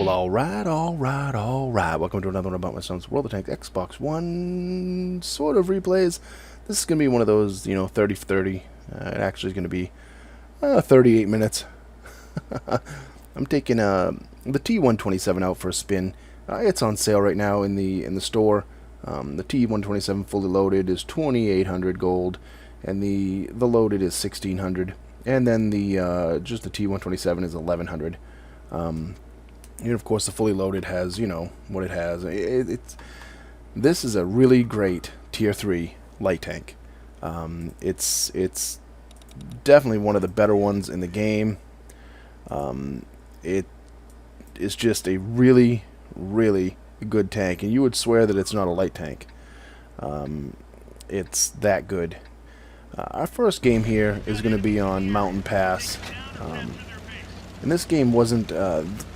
Well, alright. Welcome to another one about my son's World of Tanks Xbox One sort of replays. This is going to be one of those, 30 for 30. It actually is going to be 38 minutes. I'm taking the T-127 out for a spin. It's on sale right now in the store. The T-127 fully loaded is 2,800 gold, and the loaded is 1,600, and then the just the T-127 is 1,100. And of course, the fully loaded has, what it has. This is a really great Tier 3 light tank. It's definitely one of the better ones in the game. It is just a really, really good tank, and you would swear that it's not a light tank. It's that good. Our first game here is going to be on Mountain Pass. And this game wasn't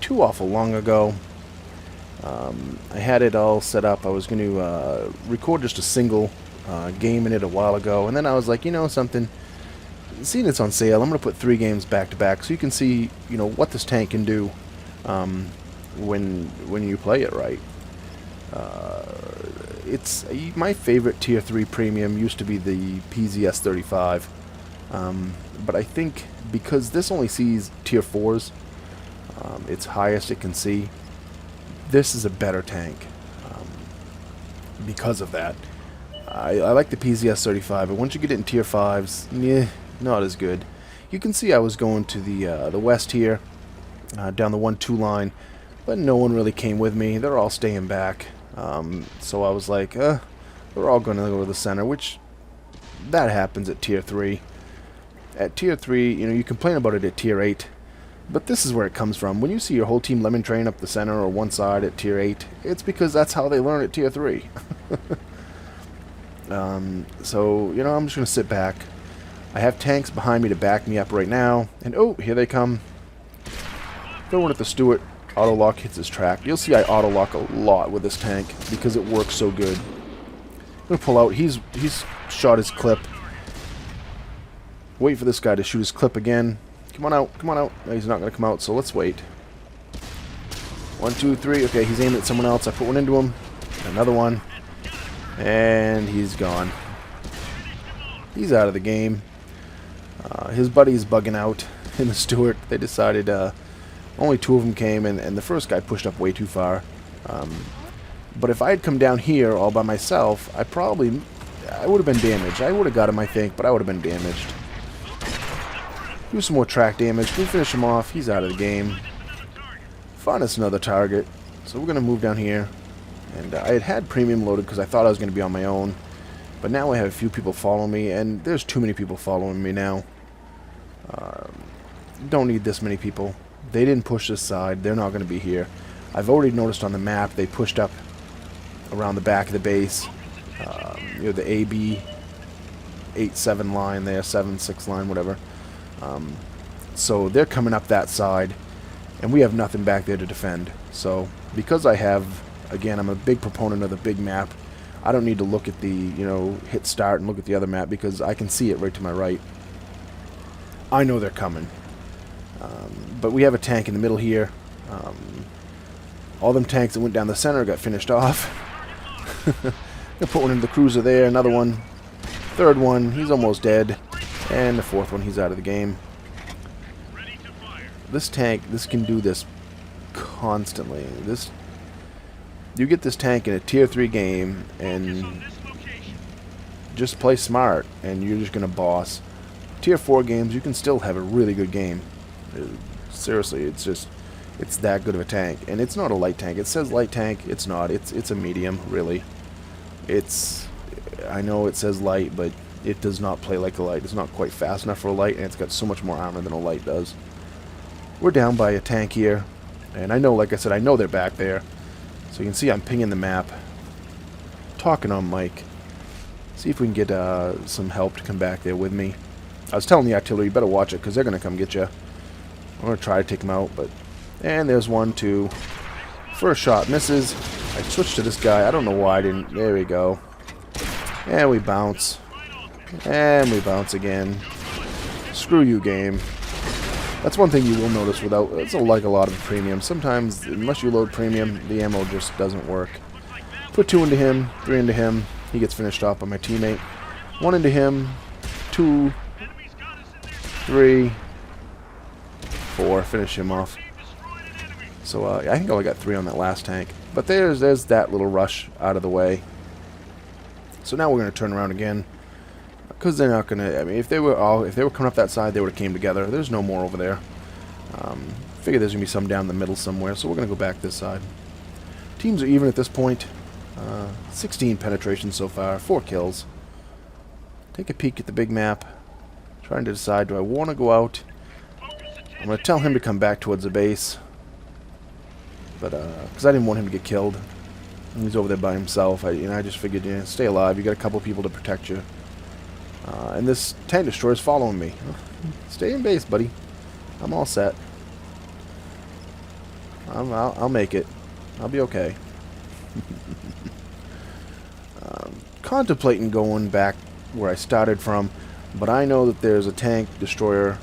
too awful long ago. I had it all set up. I was going to record just a single game in it a while ago, and then I was like, something, seeing it's on sale, I'm going to put 3 games back to back so you can see, what this tank can do when you play it right. It's my favorite Tier 3 premium used to be the PZS-35, but I think because this only sees Tier 4s, its highest it can see, this is a better tank because of that. I like the PZS-35, but once you get it in Tier 5s, not as good. You can see I was going to the west here, down the 1-2 line, but no one really came with me. They're all staying back. So I was like, they're all going to go to the center, which that happens at Tier 3. At Tier 3, you complain about it at Tier 8, but this is where it comes from. When you see your whole team lemon train up the center or one side at Tier 8, it's because that's how they learn at Tier 3. So, I'm just going to sit back. I have tanks behind me to back me up right now, and oh, here they come. Throwing at the Stuart. Auto lock hits his track. You'll see I auto lock a lot with this tank because it works so good. I'm going to pull out. He's shot his clip. Wait for this guy to shoot his clip again. Come on out. Come on out. No, he's not going to come out, so let's wait. 1, 2, 3. Okay, he's aiming at someone else. I put one into him. Another one. And he's gone. He's out of the game. His buddy's bugging out in the Stuart. They decided only 2 of them came, and the first guy pushed up way too far. But if I had come down here all by myself, I would have been damaged. I would have got him, I think, but I would have been damaged. Do some more track damage. We finish him off. He's out of the game. Find us another target. So we're going to move down here. And I had premium loaded because I thought I was going to be on my own. But now I have a few people following me, and there's too many people following me now. Don't need this many people. They didn't push this side. They're not going to be here. I've already noticed on the map they pushed up around the back of the base. The AB 8-7 line there, 7-6 line, whatever. So they're coming up that side, and we have nothing back there to defend. So because I have, again, I'm a big proponent of the big map. I don't need to look at the, hit start and look at the other map because I can see it right to my right. I know they're coming. But we have a tank in the middle here. All them tanks that went down the center got finished off. Gonna put one into the cruiser there, another one. Third one, he's almost dead. And the fourth one, he's out of the game. This tank, this can do this constantly. You get this tank in a Tier 3 game and just play smart, and you're just gonna boss. Tier 4 games, you can still have a really good game. Seriously, it's that good of a tank. And it's not a light tank. It says light tank. It's not. It's a medium, really. I know it says light, but it does not play like a light. It's not quite fast enough for a light, and it's got so much more armor than a light does. We're down by a tank here, and I know, like I said, I know they're back there. So you can see I'm pinging the map, talking on mic. See if we can get some help to come back there with me. I was telling the artillery, you better watch it, because they're going to come get you. I'm going to try to take them out, but... And there's 1, 2. First shot misses. I switched to this guy. I don't know why I didn't... There we go. And we bounce. And we bounce again. Screw you, game. That's one thing you will notice without, it's like a lot of premium. Sometimes, unless you load premium, the ammo just doesn't work. Put 2 into him, 3 into him. He gets finished off by my teammate. 1 into him, 2, 3, 4. Finish him off. So I think I only got 3 on that last tank. But there's that little rush out of the way. So now we're going to turn around again. Because they're not going to, I mean, if they were coming up that side, they would have came together. There's no more over there. Figure there's going to be some down the middle somewhere, so we're going to go back this side. Teams are even at this point. 16 penetrations so far, 4 kills. Take a peek at the big map. Trying to decide, do I want to go out? I'm going to tell him to come back towards the base. But, because I didn't want him to get killed. He's over there by himself. I just figured, yeah, stay alive. You got a couple people to protect you. And this tank destroyer is following me. Stay in base, buddy. I'm all set. I'll make it. I'll be okay. Contemplating going back where I started from, but I know that there's a tank destroyer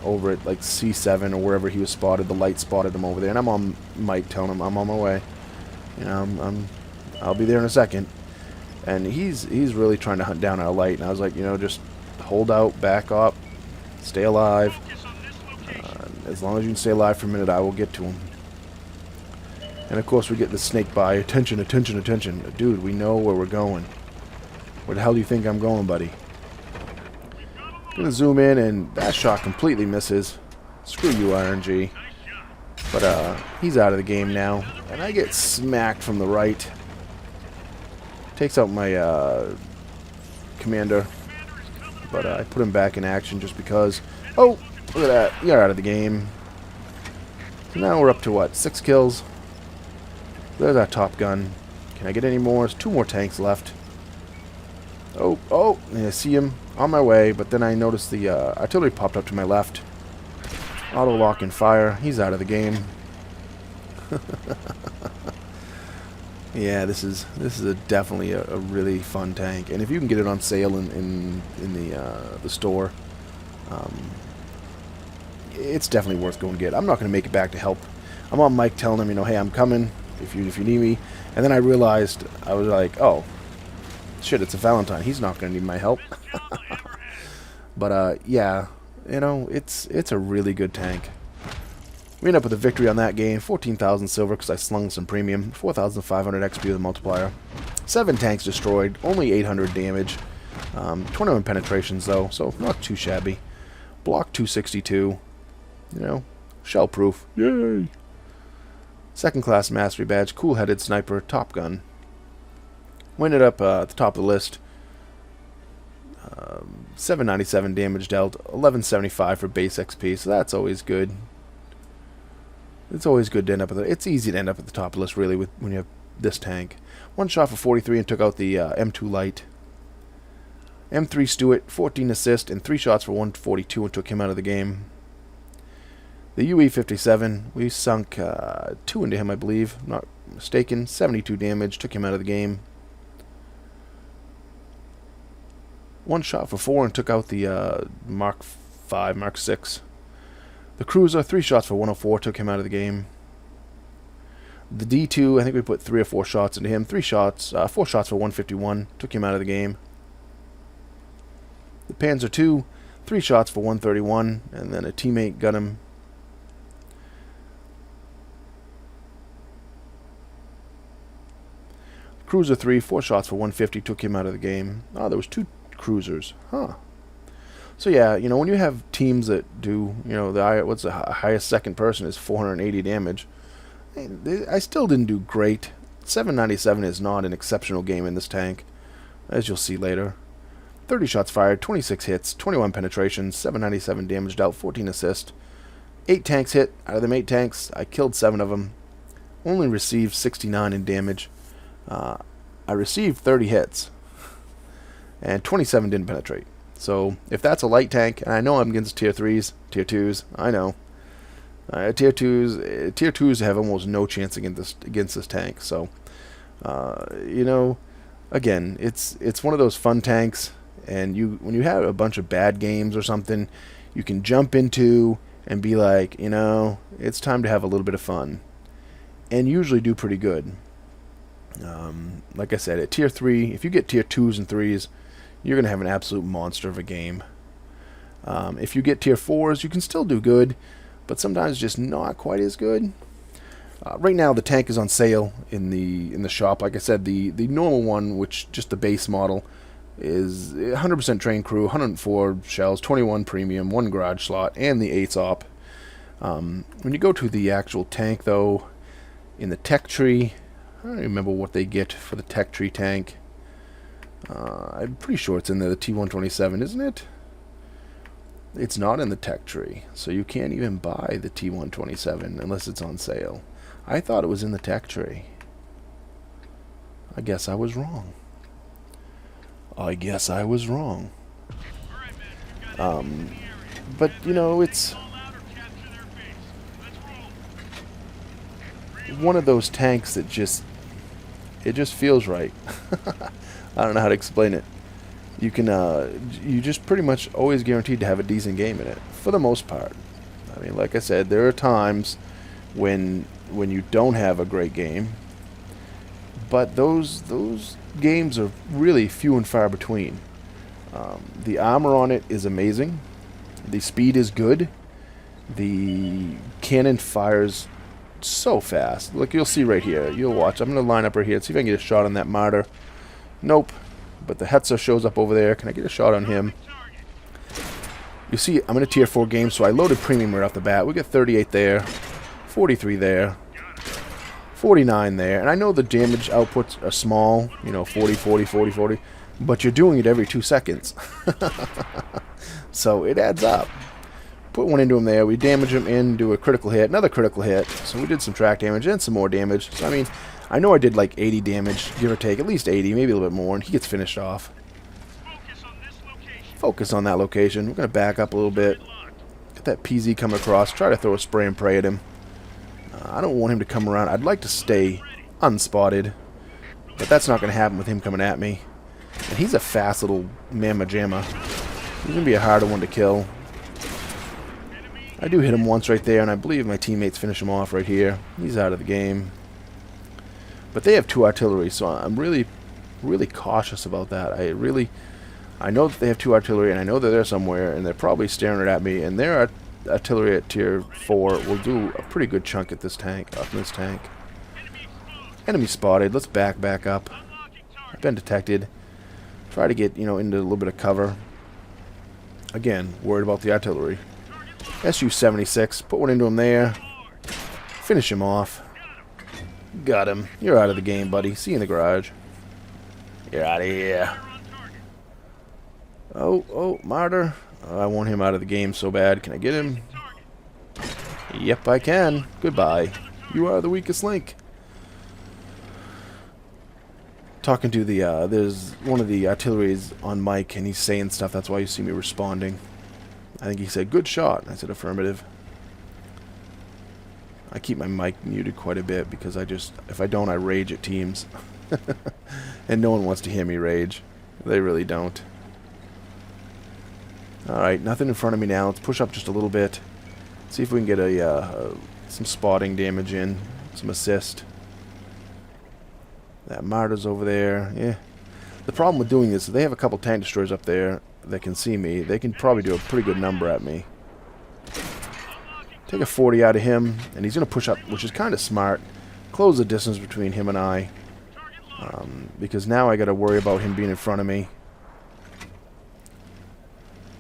over at like C7 or wherever he was spotted. The light spotted him over there, and I'm on Mike telling him I'm on my way. You know, I'll be there in a second. And he's really trying to hunt down our light, and I was like, you know, just hold out, back up, stay alive. As long as you can stay alive for a minute, I will get to him. And of course we get the snake by. Attention, attention, attention. Dude, we know where we're going. Where the hell do you think I'm going, buddy? Gonna zoom in, and that shot completely misses. Screw you, RNG. But he's out of the game now, and I get smacked from the right. Takes out my commander, but I put him back in action just because. Oh, look at that! You're out of the game. So now we're up to what? 6 kills. There's our top gun. Can I get any more? There's 2 more tanks left. Oh! I see him on my way, but then I noticed the artillery popped up to my left. Auto lock and fire. He's out of the game. Yeah, this is definitely a really fun tank, and if you can get it on sale in the store, it's definitely worth going to get. I'm not going to make it back to help. I'm on Mike telling him, you know, hey, I'm coming if you need me, and then I realized I was like, oh, shit, it's a Valentine. He's not going to need my help. But yeah, you know, it's a really good tank. We end up with a victory on that game. 14,000 silver because I slung some premium. 4,500 XP with a multiplier. 7 tanks destroyed. Only 800 damage. 21 penetrations though, so not too shabby. Block 262. You know, shell proof. Yay! 2nd class mastery badge. Cool-headed sniper. Top gun. We ended up at the top of the list. 797 damage dealt. 1175 for base XP, so that's always good. It's always good to end up at it's easy to end up at the top of the list, really, when you have this tank. 1 shot for 43 and took out the M2 Light. M3 Stewart, 14 assist and 3 shots for 142 and took him out of the game. The UE-57, we sunk 2 into him, I believe. I'm not mistaken. 72 damage, took him out of the game. 1 shot for 4 and took out the Mark 5, Mark 6. The Cruiser, 3 shots for 104, took him out of the game. The D2, I think we put 3 or 4 shots into him. 4 shots for 151, took him out of the game. The Panzer II, 3 shots for 131, and then a teammate got him. Cruiser 3, 4 shots for 150, took him out of the game. Oh, there was 2 cruisers. Huh. So yeah, you know, when you have teams that do, you know, what's the highest second person is 480 damage. I still didn't do great. 797 is not an exceptional game in this tank, as you'll see later. 30 shots fired, 26 hits, 21 penetrations, 797 damage dealt, 14 assists. 8 tanks hit. Out of them 8 tanks, I killed 7 of them. Only received 69 in damage. I received 30 hits, and 27 didn't penetrate. So if that's a light tank, and I know I'm against tier 3s, tier 2s, I know. Tier 2s have almost no chance against this tank. So, you know, again, it's one of those fun tanks, and when you have a bunch of bad games or something, you can jump into and be like, you know, it's time to have a little bit of fun. And usually do pretty good. Like I said, at Tier 3, if you get Tier 2s and 3s, you're going to have an absolute monster of a game. If you get Tier 4s, you can still do good, but sometimes just not quite as good. Right now, the tank is on sale in the shop. Like I said, the normal one, which just the base model, is 100% trained crew, 104 shells, 21 premium, 1 garage slot, and the 8 op. When you go to the actual tank, though, in the tech tree, I don't remember what they get for the tech tree tank. I'm pretty sure it's in there, the T-127, isn't it? It's not in the tech tree, so you can't even buy the T-127 unless it's on sale. I thought it was in the tech tree. I guess I was wrong. But, you know, it's one of those tanks that it just feels right. I don't know how to explain it. You can, you just pretty much always guaranteed to have a decent game in it, for the most part. I mean, like I said, there are times when you don't have a great game, but those games are really few and far between. The armor on it is amazing. The speed is good. The cannon fires so fast. Look, you'll see right here. You'll watch. I'm going to line up right here and see if I can get a shot on that martyr. Nope. But the Hetzer shows up over there. Can I get a shot on him? You see, I'm in a Tier 4 game, so I loaded premium right off the bat. We got 38 there, 43 there, 49 there. And I know the damage outputs are small, you know, 40, 40, 40, 40. But you're doing it every 2 seconds. So it adds up. Put one into him there. We damage him in, do a critical hit, another critical hit. So we did some track damage and some more damage. So, I mean, I know I did like 80 damage, give or take, at least 80, maybe a little bit more, and he gets finished off. Focus on that location. We're going to back up a little bit. Get that PZ coming across. Try to throw a spray and pray at him. I don't want him to come around. I'd like to stay unspotted, but that's not going to happen with him coming at me. And he's a fast little mamma jamma. He's going to be a harder one to kill. I do hit him once right there, and I believe my teammates finish him off right here. He's out of the game. But they have 2 artillery, so I'm really, really cautious about that. I know that they have 2 artillery, and I know that they're somewhere, and they're probably staring at me, and their artillery at Tier 4 will do a pretty good chunk at this tank, up in this tank. Enemy spotted. Let's back up. I've been detected. Try to get, you know, into a little bit of cover. Again, worried about the artillery. Su-76. Put one into him there. Finish him off. Got him. You're out of the game, buddy. See you in the garage. You're out of here. Oh, martyr. Oh, I want him out of the game so bad. Can I get him? Yep, I can. Goodbye. You are the weakest link. Talking to the, there's one of the artilleries on mic, and he's saying stuff. That's why you see me responding. I think he said, good shot. I said, affirmative. I keep my mic muted quite a bit because if I don't, I rage at teams. And no one wants to hear me rage. They really don't. Alright, nothing in front of me now. Let's push up just a little bit. See if we can get some spotting damage in. Some assist. That martyr's over there. Yeah. The problem with doing this is they have a couple tank destroyers up there that can see me. They can probably do a pretty good number at me. Take a 40 out of him, and he's going to push up, which is kind of smart. Close the distance between him and I. Because now I got to worry about him being in front of me.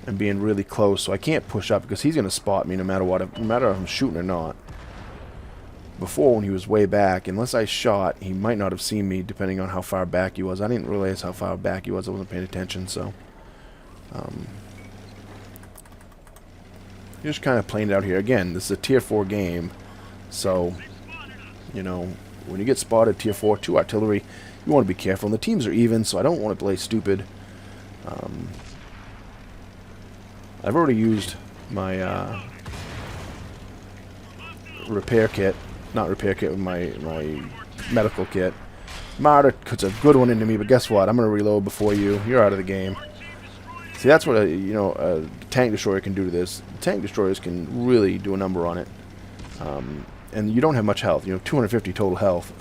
And being really close, so I can't push up because he's going to spot me no matter what, no matter if I'm shooting or not. Before, when he was way back, unless I shot, he might not have seen me depending on how far back he was. I didn't realize how far back he was. I wasn't paying attention, so... just kind of playing it out here. Again, this is a Tier 4 game, so, you know, when you get spotted Tier 4, 2 artillery, you want to be careful. And the teams are even, so I don't want to play stupid. I've already used my repair kit. Not repair kit, my medical kit. Martyr puts a good one into me, but guess what? I'm going to reload before you. You're out of the game. See, that's what a tank destroyer can do to this. Tank destroyers can really do a number on it. And you don't have much health. You have 250 total health.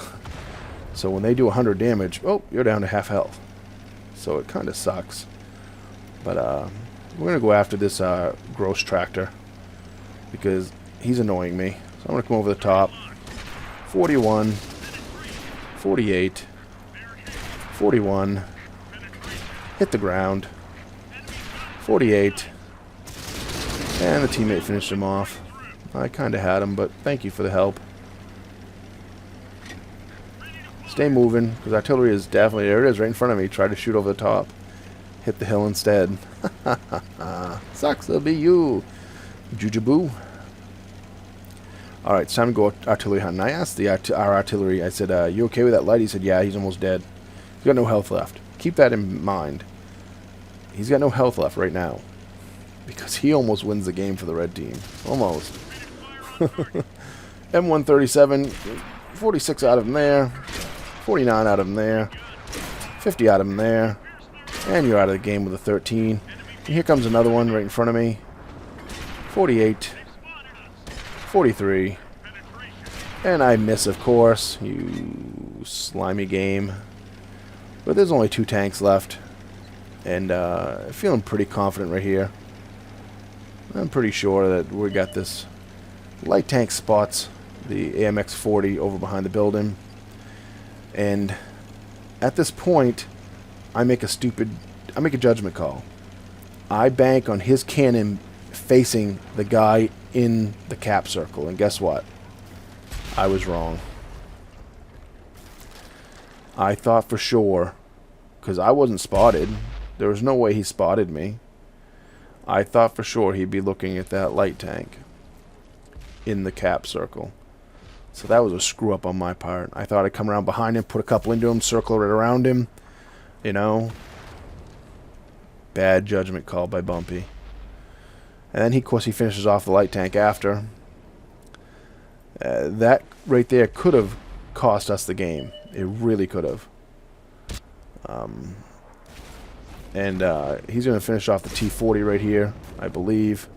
So when they do 100 damage, oh, you're down to half health. So it kind of sucks. But we're going to go after this gross tractor because he's annoying me. So I'm going to come over the top. 41, 48, 41, hit the ground, 48, and the teammate finished him off. I kind of had him, but thank you for the help. Stay moving, because artillery is definitely, there it is, right in front of me. Try to shoot over the top. Hit the hill instead. Sucks, it'll be you. Jujaboo. Alright, it's time to go artillery hunting. I asked our artillery, I said, you okay with that light? He said, yeah, he's almost dead. He's got no health left. Keep that in mind. He's got no health left right now. Because he almost wins the game for the red team. Almost. M137, 46 out of him there. 49 out of him there. 50 out of him there. And you're out of the game with a 13. And here comes another one right in front of me. 48. 43. And I miss, of course. You slimy game. But there's only 2 tanks left. And feeling pretty confident right here. I'm pretty sure that we got this. Light tank spots the AMX-40 over behind the building. And at this point, I make a judgment call. I bank on his cannon facing the guy in the cap circle. And guess what? I was wrong. I thought for sure, because I wasn't spotted. There was no way he spotted me. I thought for sure he'd be looking at that light tank in the cap circle. So that was a screw up on my part. I thought I'd come around behind him, put a couple into him, circle it around him. You know. Bad judgment call by Bumpy. And then, of course, he finishes off the light tank after. That right there could have cost us the game. It really could have. And he's going to finish off the T-40 right here, I believe.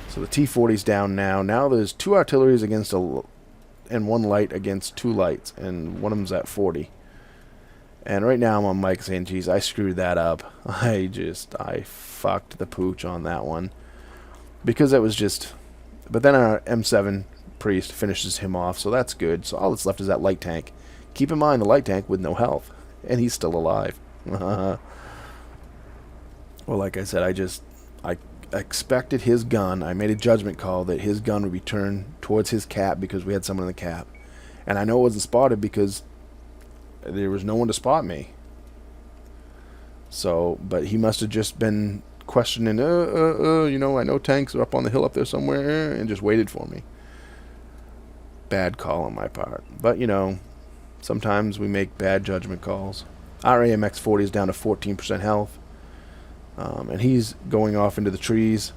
So the T-40's down now. Now there's 2 artilleries against and 1 light against 2 lights. And one of them's at 40. And right now I'm on mic saying, geez, I screwed that up. I fucked the pooch on that one. Because it was just... But then our M7 Priest finishes him off, so that's good. So all that's left is that light tank. Keep in mind, the light tank with no health. And he's still alive. Well, like I said, I expected his gun. I made a judgment call that his gun would be turned towards his cap because we had someone in the cap. And I know it wasn't spotted because there was no one to spot me. So, but he must have just been questioning, you know, I know tanks are up on the hill up there somewhere, and just waited for me. Bad call on my part. But, you know, sometimes we make bad judgment calls. Our AMX-40 is down to 14% health. And he's going off into the trees.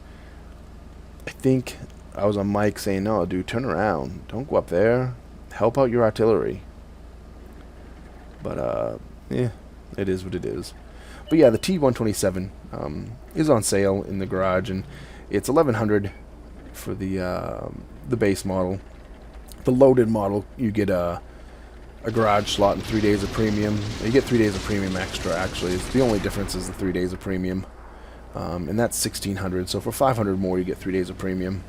I think I was on mic saying, no, dude, turn around. Don't go up there. Help out your artillery. But, yeah, it is what it is. But, yeah, the T-127 is on sale in the garage. And it's $1,100 for the base model. The loaded model, you get a garage slot and 3 days of premium. You get 3 days of premium extra, actually. It's the only difference is the 3 days of premium. And that's $1,600. So for $500 more, you get 3 days of premium.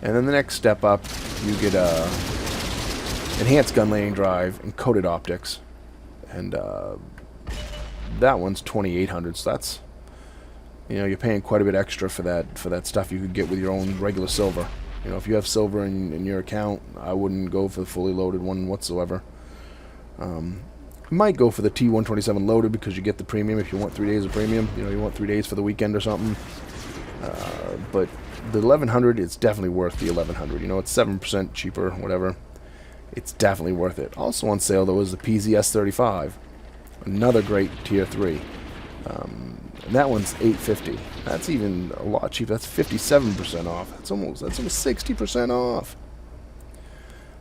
And then the next step up, you get enhanced gun landing drive and coated optics. And that one's $2,800. So that's, you know, you're paying quite a bit extra for that stuff you could get with your own regular silver. You know, if you have silver in your account, I wouldn't go for the fully loaded one whatsoever. Might go for the T-127 loaded because you get the premium if you want 3 days of premium. You know, you want 3 days for the weekend or something. But the 1100 is definitely worth the 1100. You know, it's 7% cheaper, whatever. It's definitely worth it. Also on sale, though, is the PZS-35. Another great Tier 3. And that one's $850. That's even a lot cheaper. That's 57% off. That's almost 60% off.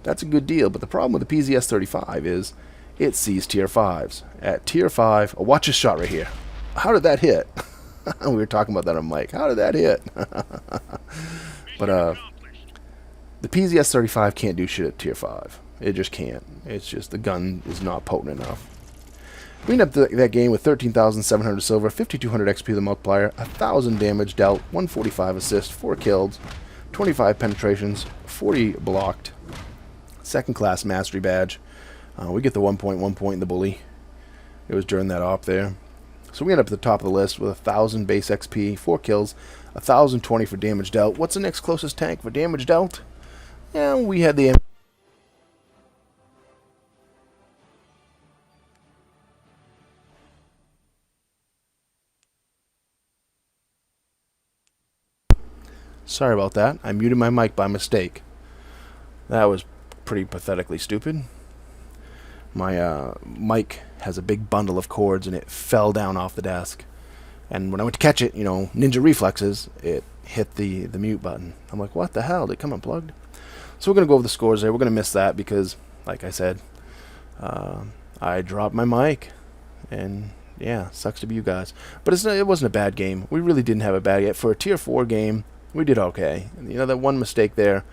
That's a good deal. But the problem with the PZS-35 is it sees Tier 5s. At Tier 5, oh, watch this shot right here. How did that hit? We were talking about that on mic. How did that hit? But the PZS-35 can't do shit at tier 5. It just can't. It's just the gun is not potent enough. We end up that game with 13,700 silver, 5,200 XP the multiplier, 1,000 damage dealt, 145 assist, 4 kills, 25 penetrations, 40 blocked. Second class mastery badge. We get the 1 point in the bully. It was during that op there. So we end up at the top of the list with 1,000 base XP, 4 kills, 1,020 for damage dealt. What's the next closest tank for damage dealt? Yeah, we had the... Sorry about that. I muted my mic by mistake. That was pretty pathetically stupid. My mic has a big bundle of cords and it fell down off the desk. And when I went to catch it, you know, ninja reflexes, it hit the mute button. I'm like, what the hell? Did it come unplugged? So we're going to go over the scores there. We're going to miss that because, like I said, I dropped my mic. And yeah, sucks to be you guys. But it wasn't a bad game. We really didn't have a bad game. For a tier 4 game, we did okay. You know, that one mistake there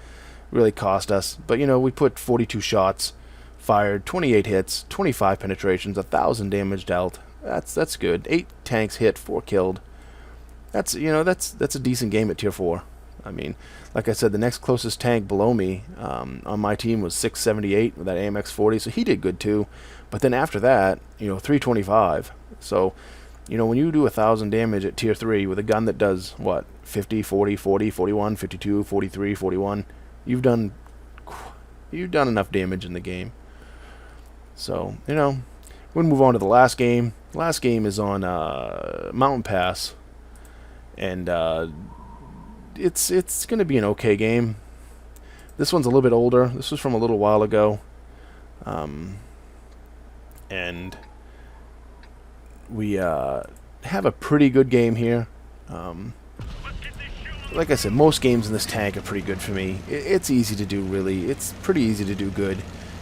really cost us. But, you know, we put 42 shots, fired 28 hits, 25 penetrations, 1,000 damage dealt. That's good. 8 tanks hit, 4 killed. That's a decent game at tier 4. I mean, like I said, the next closest tank below me on my team was 678 with that AMX-40, so he did good too. But then after that, you know, 325. So, you know, when you do 1,000 damage at tier 3 with a gun that does, what, 50, 40, 40, 41, 52, 43, 41, you've done enough damage in the game. So, you know, we'll move on to the last game. The last game is on Mountain Pass, and it's going to be an okay game. This one's a little bit older. This was from a little while ago, and we have a pretty good game here. Like I said, most games in this tank are pretty good for me. It's easy to do, really. It's pretty easy to do good.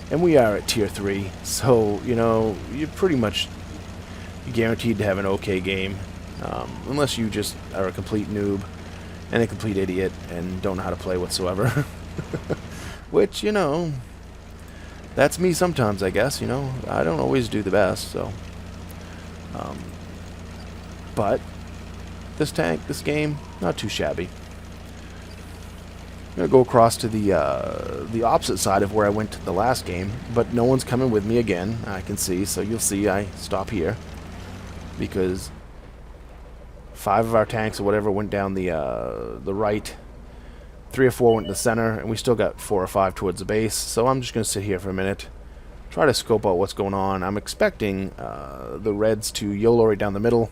And we are at tier 3, so, you know, you're pretty much guaranteed to have an okay game. Unless you just are a complete noob and a complete idiot and don't know how to play whatsoever. Which, you know, that's me sometimes, I guess, you know. I don't always do the best, so. But this game, not too shabby. I'm going to go across to the opposite side of where I went to the last game, but no one's coming with me again, I can see, so you'll see I stop here. Because 5 of our tanks or whatever went down the right, 3 or 4 went to the center, and we still got 4 or 5 towards the base, so I'm just going to sit here for a minute, try to scope out what's going on. I'm expecting the Reds to YOLO right down the middle,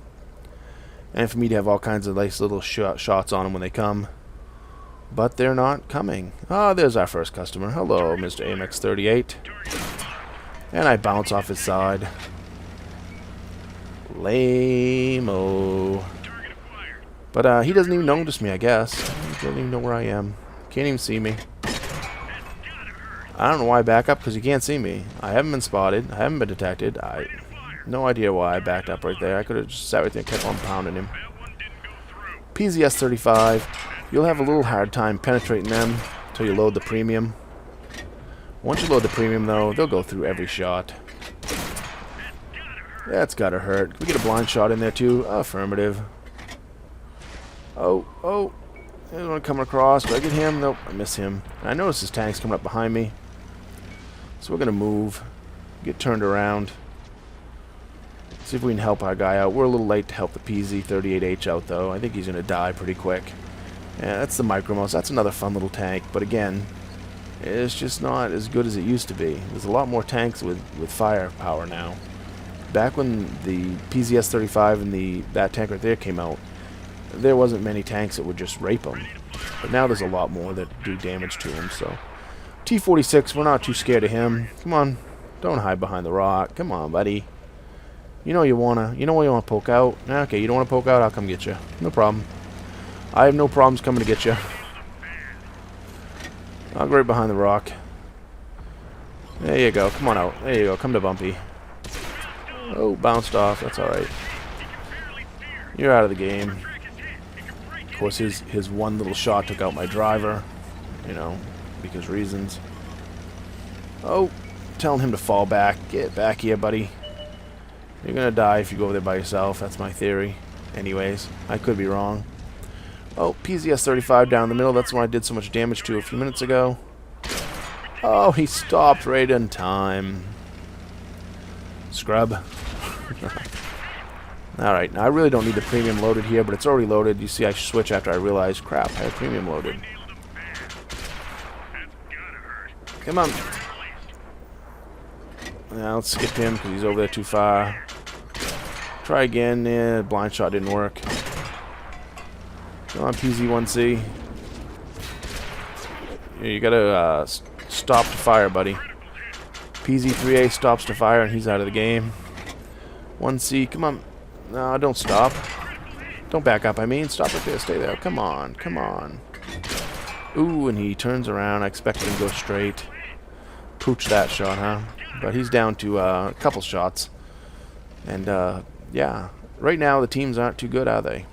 and for me to have all kinds of nice little shots on them when they come. But they're not coming. Ah, there's our first customer. Hello, Mr. AMX-38. And I bounce off his side. Lame-o. But he doesn't even notice me, I guess. He doesn't even know where I am. Can't even see me. I don't know why I back up, because he can't see me. I haven't been spotted. I haven't been detected. No idea why I backed up right there. I could have just sat right there and kept on pounding him. PZS-35. You'll have a little hard time penetrating them until you load the premium. Once you load the premium, though, they'll go through every shot. That's gotta hurt. Can we get a blind shot in there, too? Affirmative. Oh. There's one coming across. Do I get him? Nope, I miss him. And I notice his tank's coming up behind me. So we're gonna move. Get turned around. See if we can help our guy out. We're a little late to help the PZ-38H out, though. I think he's gonna die pretty quick. Yeah, that's the Micromos. That's another fun little tank, but again, it's just not as good as it used to be. There's a lot more tanks with firepower now. Back when the PZS-35 and that tank right there came out, there wasn't many tanks that would just rape them. But now there's a lot more that do damage to them, so. T-46, we're not too scared of him. Come on, don't hide behind the rock. Come on, buddy. You know you wanna poke out. Okay, you don't wanna poke out, I'll come get you. No problem. I have no problems coming to get you. I'll go right behind the rock. There you go. Come on out. There you go. Come to Bumpy. Oh, bounced off. That's alright. You're out of the game. Of course, his one little shot took out my driver, you know, because reasons. Oh, telling him to fall back. Get back here, buddy. You're gonna die if you go over there by yourself. That's my theory. Anyways, I could be wrong. Oh, PZS-35 down the middle. That's the one I did so much damage to a few minutes ago. Oh, he stopped right in time. Scrub. Alright, now I really don't need the premium loaded here, but it's already loaded. You see I switch after I realized, crap, I had premium loaded. Come on. Now let's skip him because he's over there too far. Try again. Yeah, blind shot didn't work. Come on, PZ-1C. Yeah, you gotta stop to fire, buddy. PZ-3A stops to fire and he's out of the game. 1C, come on. No, don't stop. Don't back up, I mean. Stop right there. Stay there. Come on. Come on. Ooh, and he turns around. I expected him to go straight. Pooch that shot, huh? But he's down to a couple shots. And, yeah. Right now, the teams aren't too good, are they?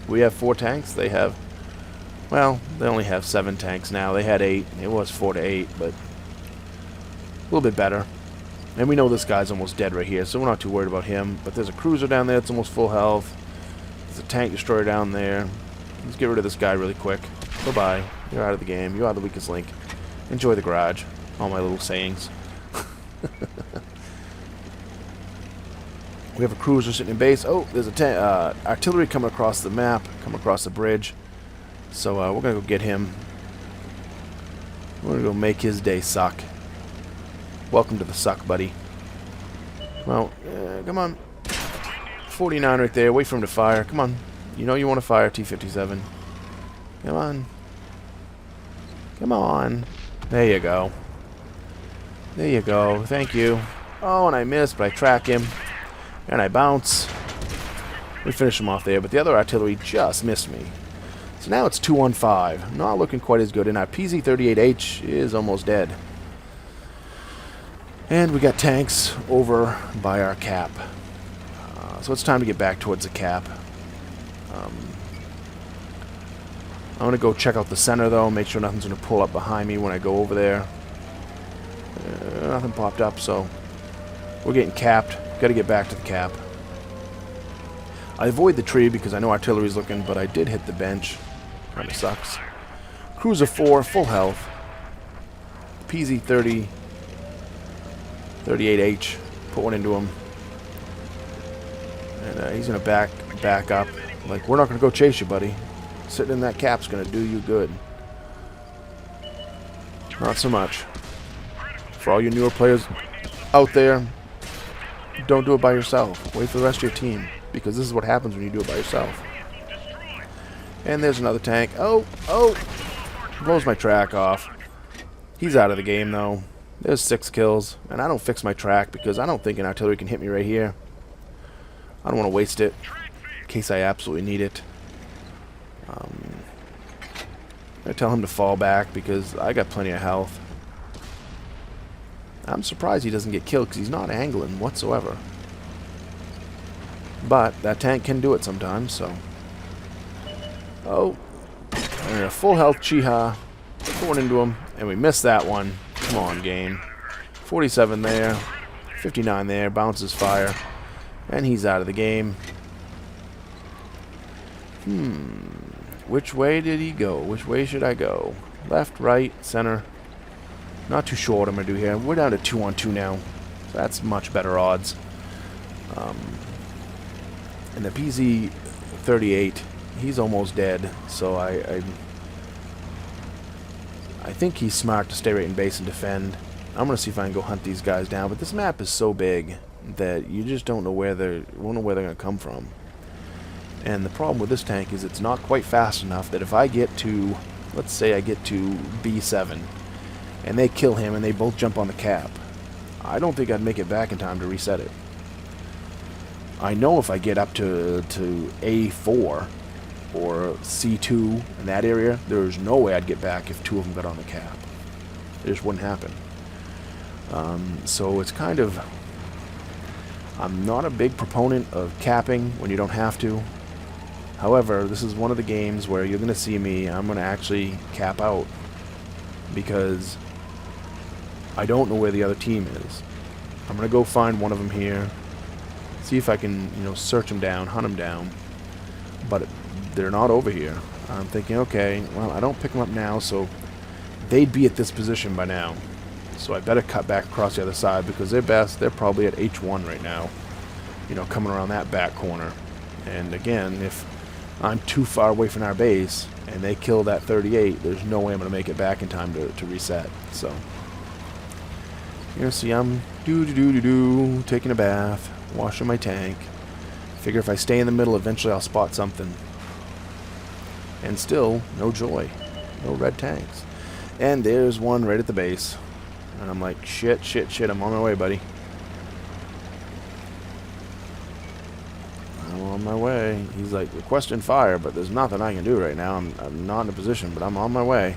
We have 4 tanks. They have... Well, they only have 7 tanks now. They had 8. It was 4 to 8, but... A little bit better. And we know this guy's almost dead right here, so we're not too worried about him. But there's a cruiser down there that's almost full health. There's a tank destroyer down there. Let's get rid of this guy really quick. Bye-bye. You're out of the game. You are the weakest link. Enjoy the garage. All my little sayings. We have a cruiser sitting in base. Oh, there's a artillery coming across the map, coming across the bridge. So we're going to go get him. We're going to go make his day suck. Welcome to the suck, buddy. Well, come on. 49 right there. Wait for him to fire. Come on. You know you want to fire, T-57. Come on. Come on. There you go. There you go. Thank you. Oh, and I missed, but I track him. And I bounce. We finish him off there, but the other artillery just missed me. So now it's 2-on-5. Not looking quite as good. And our PZ-38H is almost dead. And we got tanks over by our cap. So it's time to get back towards the cap. I'm going to go check out the center, though. Make sure nothing's going to pull up behind me when I go over there. Nothing popped up, so we're getting capped. Got to get back to the cap. I avoid the tree because I know artillery's looking, but I did hit the bench. Kind of sucks. Cruiser 4, full health. PZ-30. 38H. Put one into him. And he's going to back up. Like, we're not going to go chase you, buddy. Sitting in that cap's going to do you good. Not so much. For all you newer players out there, don't do it by yourself. Wait for the rest of your team. Because this is what happens when you do it by yourself. And there's another tank. Oh! Blows my track off. He's out of the game, though. There's 6 kills, and I don't fix my track because I don't think an artillery can hit me right here. I don't want to waste it in case I absolutely need it. I tell him to fall back because I got plenty of health. I'm surprised he doesn't get killed because he's not angling whatsoever. But that tank can do it sometimes, so... Oh. And a full health Chiha. Put one into him, and we missed that one. Come on, game. 47 there. 59 there. Bounces fire. And he's out of the game. Which way did he go? Which way should I go? Left, right, center. Not too sure what I'm going to do here. We're down to 2-on-2 now. So that's much better odds. And the PZ-38, he's almost dead. So I think he's smart to stay right in base and defend. I'm going to see if I can go hunt these guys down. But this map is so big that you just don't know where they're going to come from. And the problem with this tank is it's not quite fast enough that if I get to, let's say I get to B7, and they kill him and they both jump on the cap, I don't think I'd make it back in time to reset it. I know if I get up to A4 or C2 in that area, there's no way I'd get back if 2 of them got on the cap. It just wouldn't happen. So it's kind of... I'm not a big proponent of capping when you don't have to. However, this is one of the games where you're going to see me, I'm going to actually cap out. Because I don't know where the other team is. I'm going to go find one of them here. See if I can, search them down, hunt them down. But they're not over here. I'm thinking, okay, well, I don't pick them up now, so they'd be at this position by now. So I better cut back across the other side because they're probably at H1 right now. Coming around that back corner. And again, if I'm too far away from our base and they kill that 38, there's no way I'm going to make it back in time to reset. So, see, I'm taking a bath, washing my tank. Figure if I stay in the middle, eventually I'll spot something. And still, no joy. No red tanks. And there's one right at the base. And I'm like, shit, I'm on my way, buddy. I'm on my way. He's like, requesting fire, but there's nothing I can do right now. I'm not in a position, but I'm on my way.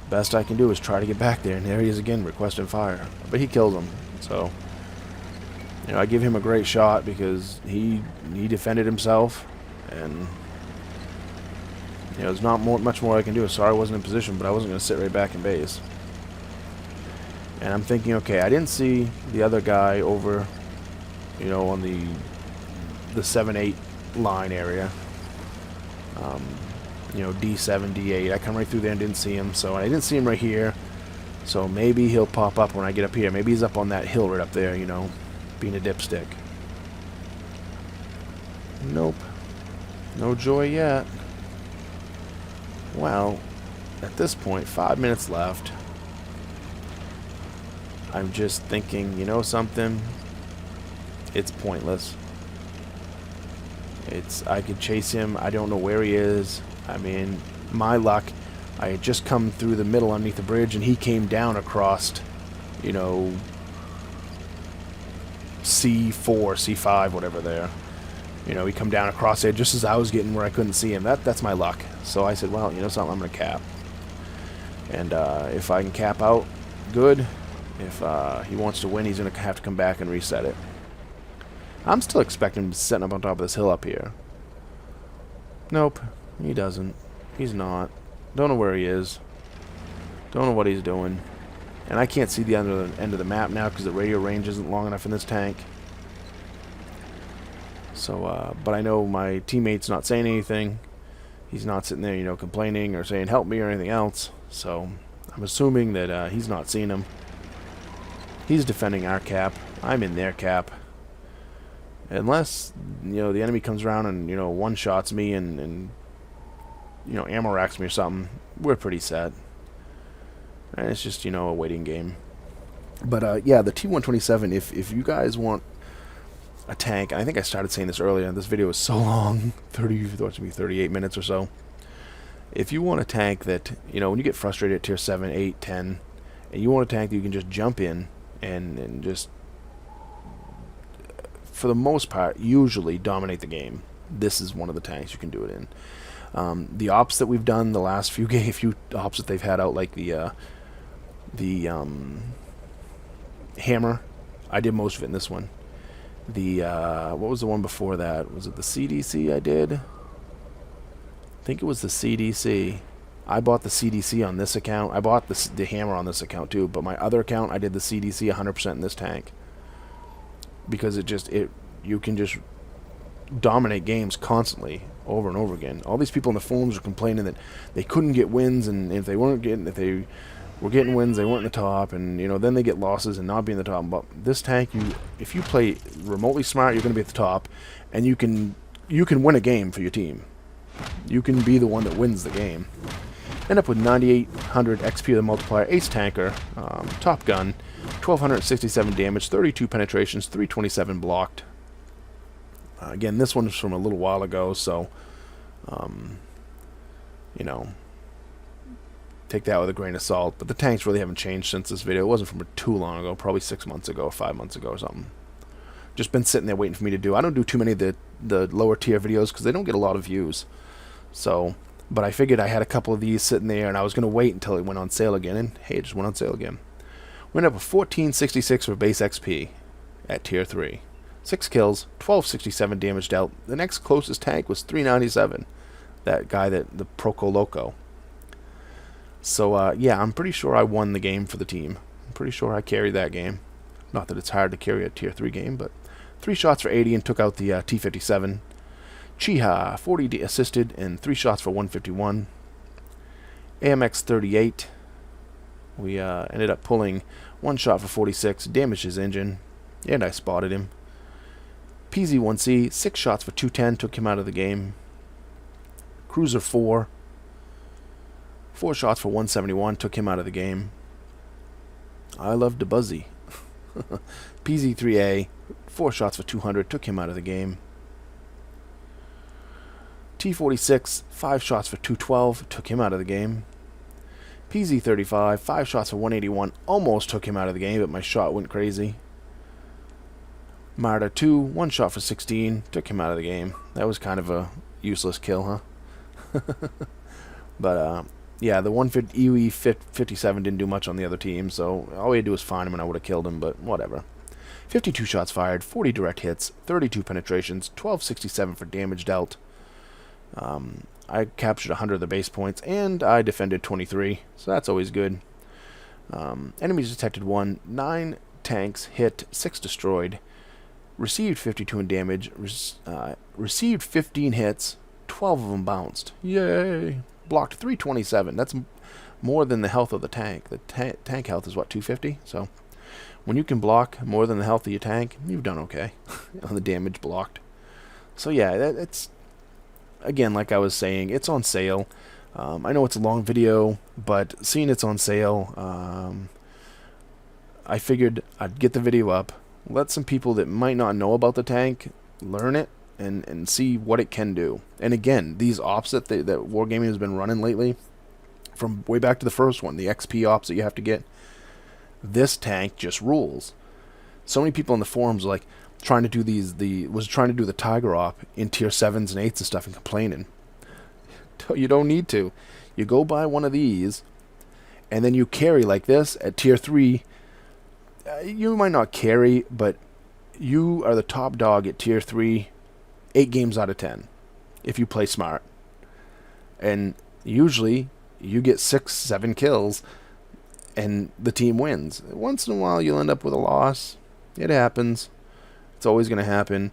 Best I can do is try to get back there, and there he is again, requesting fire. But he kills him, so... I give him a great shot because he defended himself, and there's not much more I can do. Sorry I wasn't in position, but I wasn't going to sit right back in base. And I'm thinking, okay, I didn't see the other guy over, on the 7-8 line area. D7, D8. I come right through there and didn't see him, so I didn't see him right here. So maybe he'll pop up when I get up here. Maybe he's up on that hill right up there, being a dipstick. Nope. No joy yet. Well, at this point, 5 minutes left. I'm just thinking, something? It's pointless. I could chase him. I don't know where he is. I mean, my luck, I had just come through the middle underneath the bridge, and he came down across, C4, C5, whatever there. He come down across there just as I was getting where I couldn't see him. That's my luck. So I said, well, something, I'm going to cap. And if I can cap out, good. If he wants to win, he's going to have to come back and reset it. I'm still expecting him to sit up on top of this hill up here. Nope, he doesn't. He's not. Don't know where he is. Don't know what he's doing. And I can't see the end of the map now because the radio range isn't long enough in this tank. So, but I know my teammate's not saying anything. He's not sitting there, complaining or saying help me or anything else. So, I'm assuming that he's not seeing him. He's defending our cap. I'm in their cap. Unless, the enemy comes around and, one-shots me and ammo racks me or something, we're pretty set. And it's just, a waiting game. But, yeah, the T-127, if you guys want a tank, and I think I started saying this earlier, this video is so long, 38 minutes or so. If you want a tank that, when you get frustrated at tier 7, 8, 10, and you want a tank that you can just jump in and just, for the most part, usually dominate the game, this is one of the tanks you can do it in. The ops that we've done, the last few ops that they've had out, like the hammer, I did most of it in this one. What was the one before that? Was it the CDC I did? I think it was the CDC. I bought the CDC on this account. I bought the hammer on this account too, but my other account I did the CDC 100% in this tank. Because you can just dominate games constantly over and over again. All these people in the forums are complaining that they couldn't get wins, and if they were getting wins, they weren't in the top, and then they get losses and not be in the top. But this tank, if you play remotely smart, you're going to be at the top, and you can win a game for your team. You can be the one that wins the game. End up with 9,800 XP of the multiplier, ace tanker, top gun, 1,267 damage, 32 penetrations, 327 blocked. Again, this one's from a little while ago, so take that with a grain of salt. But the tanks really haven't changed since this video. It wasn't from too long ago, probably 6 months ago, 5 months ago or something. Just been sitting there waiting for me to do. I don't do too many of the lower tier videos because they don't get a lot of views. So, but I figured I had a couple of these sitting there, and I was going to wait until it went on sale again, and hey, it just went on sale again. We end up with 1466 for base XP at tier 3. 6 kills, 1267 damage dealt. The next closest tank was 397. That guy, the Proco Loco. So, yeah, I'm pretty sure I won the game for the team. I'm pretty sure I carried that game. Not that it's hard to carry a tier 3 game, but 3 shots for 80 and took out the T-57. Chiha, 40 assisted and 3 shots for 151. AMX-38. We ended up pulling 1 shot for 46, damaged his engine, and I spotted him. PZ-1C, 6 shots for 210, took him out of the game. Cruiser 4, 4 shots for 171, took him out of the game. I love the Buzzy. PZ-3A, 4 shots for 200, took him out of the game. T-46, 5 shots for 212, took him out of the game. PZ-35, 5 shots for 181, almost took him out of the game, but my shot went crazy. Marta 2, 1 shot for 16, took him out of the game. That was kind of a useless kill, huh? But, yeah, the UE-57 didn't do much on the other team, so all we had to do was find him and I would have killed him, but whatever. 52 shots fired, 40 direct hits, 32 penetrations, 1267 for damage dealt. I captured 100 of the base points, and I defended 23, so that's always good. Enemies detected 1, 9 tanks hit, 6 destroyed, received 52 in damage, received 15 hits, 12 of them bounced. Yay! Blocked 327. That's more than the health of the tank. The tank health is, what, 250? So when you can block more than the health of your tank, you've done okay on the damage blocked. So yeah, it's... Again, like I was saying, it's on sale. I know it's a long video, but seeing it's on sale, I figured I'd get the video up, let some people that might not know about the tank learn it and see what it can do. And again, these ops that Wargaming has been running lately, from way back to the first one, the XP ops that you have to get, this tank just rules. So many people in the forums are like, trying to do the Tiger op in tier 7s and 8s and stuff and complaining. You don't need to. You go buy one of these and then you carry like this at tier 3. You might not carry, but you are the top dog at tier 3 8 games out of 10 if you play smart. And usually you get 6-7 kills and the team wins. Once in a while you'll end up with a loss. It happens. It's always going to happen,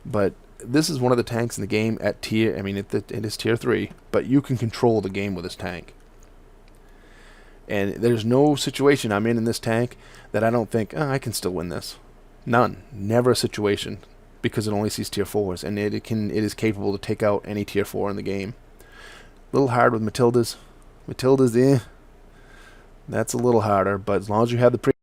but this is one of the tanks in the game at tier. I mean, it is tier 3, but you can control the game with this tank. And there's no situation I'm in this tank that I don't think, oh, I can still win this. None. Never a situation, because it only sees tier 4s, and it is capable to take out any tier 4 in the game. A little hard with Matildas. Matildas, that's a little harder, but as long as you have the